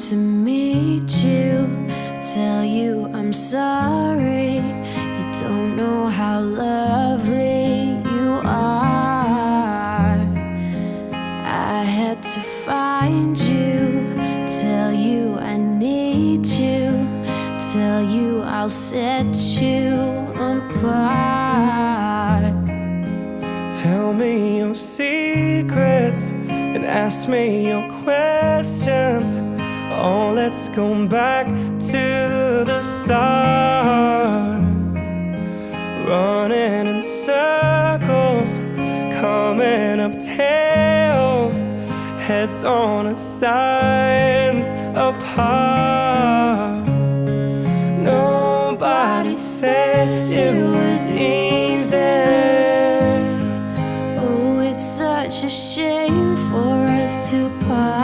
to meet you, tell you I'm sorry. You don't know how lovely you are. I had to find you, tell you I need you, tell you I'll set you apart. Tell me your secrets and ask me your questions. Oh, let's go back to the start. Running in circles, coming up tails, heads on our sides apart. Nobody said it was easy. Oh, it's such a shame for us to part.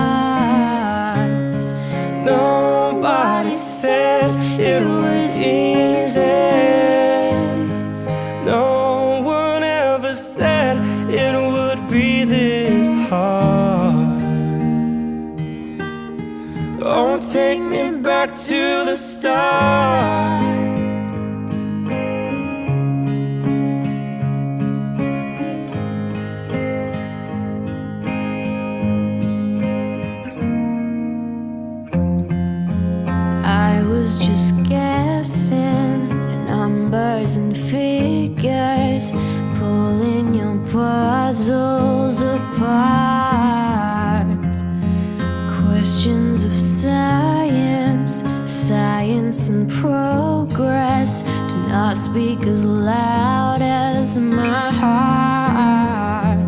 Nobody said it was easy. No one ever said it would be this hard. Oh, take me back to the start. I was just guessing the numbers and figures, pulling your puzzles apart. Questions of science, science and progress do not speak as loud as my heart.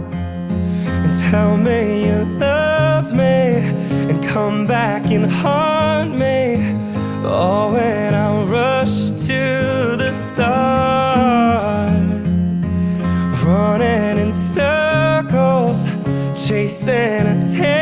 And tell me you love me and come back and haunt me. Oh, when I rush to the start, running in circles, chasing a tail.